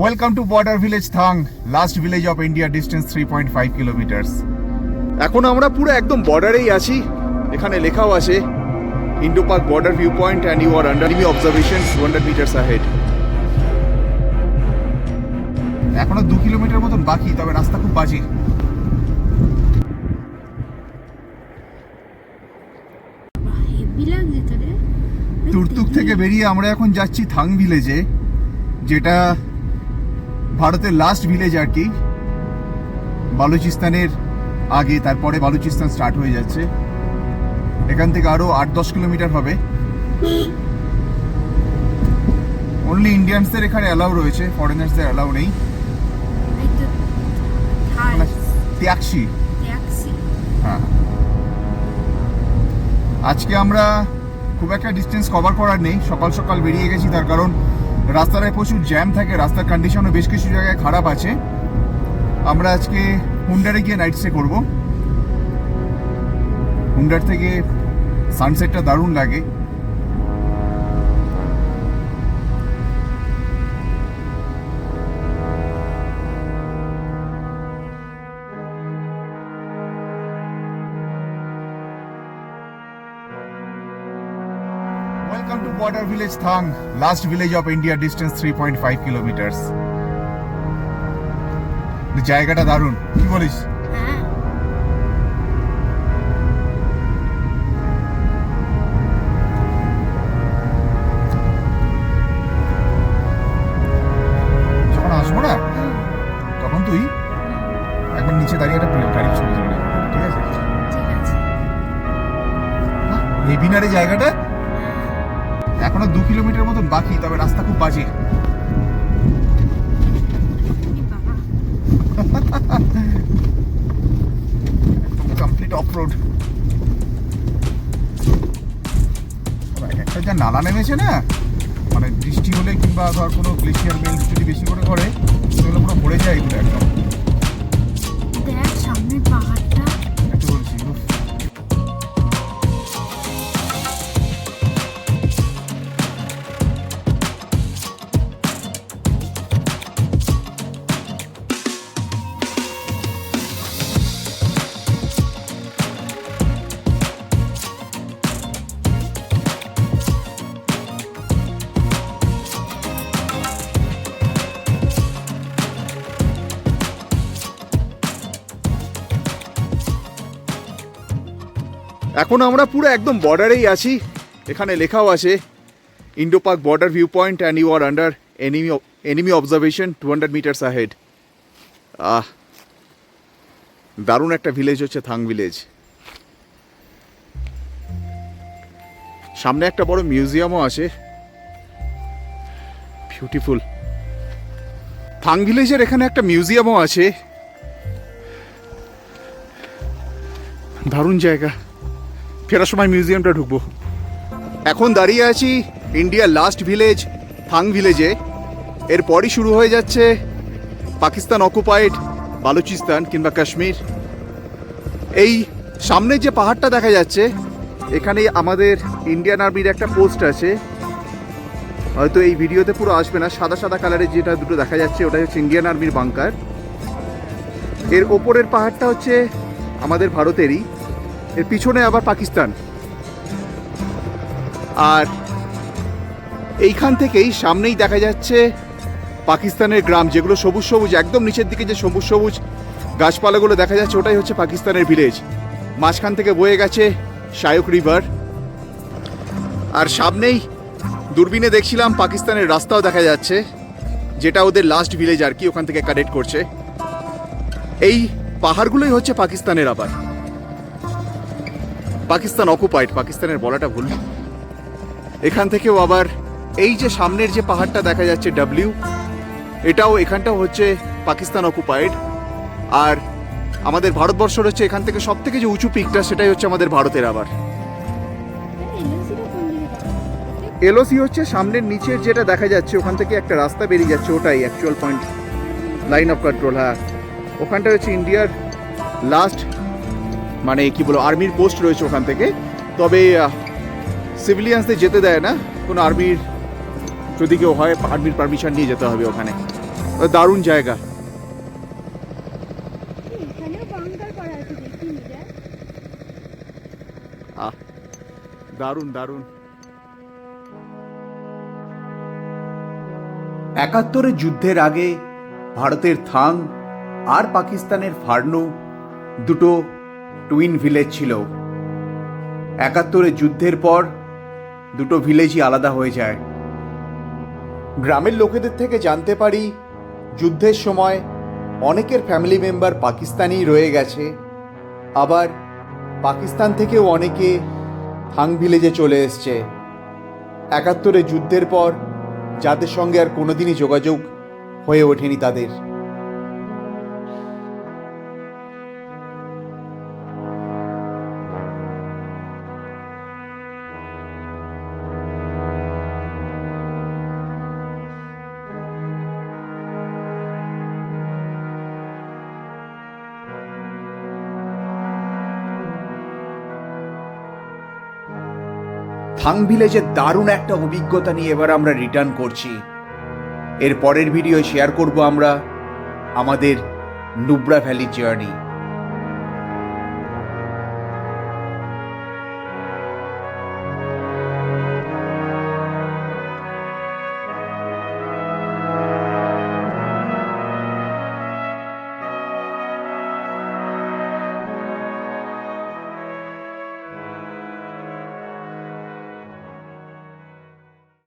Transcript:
Welcome to border village Thang, last village of India, distance 3.5 kilometers. এখন আমরা পুরো একদম বর্ডারেই আছি। এখানে লেখাও আছে Indo Pak border view point and you are under enemy observation 200 meters ahead. এখনো 2 কিলোমিটার মতন বাকি, তবে রাস্তা খুব বাজে। তুর্তুক থেকে বেরিয়ে আমরা এখন যাচ্ছি থাং ভিলেজে, যেটা ভারতের লাস্ট ভিলেজ আর কি। বালুচিস্তানের আগে, তারপরে বালুচিস্তান স্টার্ট হয়ে যাচ্ছে। এখান থেকে আরো 8-10 কিলোমিটার হবে। অনলি ইন্ডিয়ানসদের এখানে অ্যালাউ রয়েছে, ফরেনার্সদের অ্যালাউ নেই। ট্যাক্সি, হ্যাঁ। আজকে আমরা খুব একটা ডিস্টেন্স কভার করার নেই, সকাল সকাল বেরিয়ে গেছি, তার কারণ রাস্তায় প্রচুর জ্যাম থাকে, রাস্তার কন্ডিশনও বেশ কিছু জায়গায় খারাপ আছে। আমরা আজকে হুন্ডারে গিয়ে নাইট স্টে করবো। হুন্ডার থেকে সানসেটটা দারুণ লাগে। Welcome to border village Thang, last village of India, distance 3.5 kilometers. জায়গাটা দারুণ, কি বলিস? যখন আসবো না তখন তুই একবার নিচে দাঁড়িয়ে একটা গাড়ির ছবি তুলে, ঠিক আছে? এই বিনারে জায়গাটা এখনো 2 কিলোমিটার মতন বাকি, তবে রাস্তা খুব বাজে। Complete of road. একটা যা নালা নেমেছে না, মানে বৃষ্টি হলে কিংবা ধর কোনো গ্লেশিয়ার মেল্ট যদি বেশি করে করে, সেগুলো পুরো ভরে যায় এগুলো একদম। দেখ সামনে পাহাড়টা, একটু বলছি এখন আমরা পুরো একদম বর্ডারেই আছি। এখানে লেখাও আছে Indo Pak border view point and you are under enemy observation 200 meters ahead. দারুণ একটা ভিলেজ হচ্ছে থাং ভিলেজ। সামনে একটা বড় মিউজিয়ামও আছে, বিউটিফুল। থাং ভিলেজের এখানে একটা মিউজিয়ামও আছে, দারুণ জায়গা। ফেরার সময় মিউজিয়ামটা ঢুকবো। এখন দাঁড়িয়ে আছি ইন্ডিয়ার লাস্ট ভিলেজ থাং ভিলেজে। এরপরই শুরু হয়ে যাচ্ছে পাকিস্তান অকুপাইড বালুচিস্তান কিংবা কাশ্মীর। এই সামনে যে পাহাড়টা দেখা যাচ্ছে, এখানে আমাদের ইন্ডিয়ান আর্মির একটা পোস্ট আছে। হয়তো এই ভিডিওতে পুরো আসবে না, সাদা সাদা কালারের যেটা দুটো দেখা যাচ্ছে ওটা হচ্ছে ইন্ডিয়ান আর্মির বাংকার। এর ওপরের পাহাড়টা হচ্ছে আমাদের ভারতেরই, এর পিছনে আবার পাকিস্তান। আর এইখান থেকেই সামনেই দেখা যাচ্ছে পাকিস্তানের গ্রাম, যেগুলো সবুজ সবুজ, একদম নিচের দিকে যে সবুজ সবুজ গাছপালাগুলো দেখা যাচ্ছে ওটাই হচ্ছে পাকিস্তানের ভিলেজ। মাঝখান থেকে বয়ে গেছে শায়ক রিভার। আর সামনেই দূরবীনে দেখছিলাম পাকিস্তানের রাস্তাও দেখা যাচ্ছে, যেটা ওদের লাস্ট ভিলেজ আর কি, ওখান থেকে কানেক্ট করছে। এই পাহাড়গুলোই হচ্ছে পাকিস্তানের, আবার পাকিস্তান অকুপাইড, পাকিস্তানের বলাটা ভুল। এখান থেকেও আবার এই যে সামনের যে পাহাড়টা দেখা যাচ্ছে ডাব্লিউ, এটাও এখানটাও হচ্ছে পাকিস্তান অকুপাইড। আর আমাদের ভারতবর্ষের হচ্ছে এখান থেকে সব থেকে যে উঁচু পিকটা, সেটাই হচ্ছে আমাদের ভারতের। আবার এলওসি হচ্ছে সামনের নিচের যেটা দেখা যাচ্ছে, ওখান থেকে একটা রাস্তা বেরিয়ে যাচ্ছে, ওটাই actual point, line of control. হ্যাঁ, ওখানটা হচ্ছে ইন্ডিয়ার লাস্ট, মানে কি বলো, আর্মির পোস্ট রয়েছে ওখান থেকে। তবে সিভিলিয়ানসদের যেতে দেয় না, কোনো আর্মির যদি কেউ হয় আর্মির পারমিশন নিয়ে যেতে হবে ওখানে। দারুণ জায়গা। এখানেও বাংকার করা আছে দেখিনি রে। আহ, দারুণ দারুণ। 71-এর যুদ্ধের আগে ভারতের থাং আর পাকিস্তানের ফার্নু দুটো টুইন ভিলেজ ছিল। 71-এর যুদ্ধের পর দুটো ভিলেজই আলাদা হয়ে যায়। গ্রামের লোকেদের থেকে জানতে পারি যুদ্ধের সময় অনেকের ফ্যামিলি মেম্বার পাকিস্তানেই রয়ে গেছে, আবার পাকিস্তান থেকেও অনেকে থাং ভিলেজে চলে এসছে। 71-এর যুদ্ধের পর যাদের সঙ্গে আর কোনোদিনই যোগাযোগ হয়ে ওঠেনি তাদের। থাং ভিলেজের দারুণ একটা অভিজ্ঞতা নিয়ে এবার আমরা রিটার্ন করছি। এর পরের ভিডিও শেয়ার করব আমরা আমাদের নুব্রা ভ্যালি জার্নি।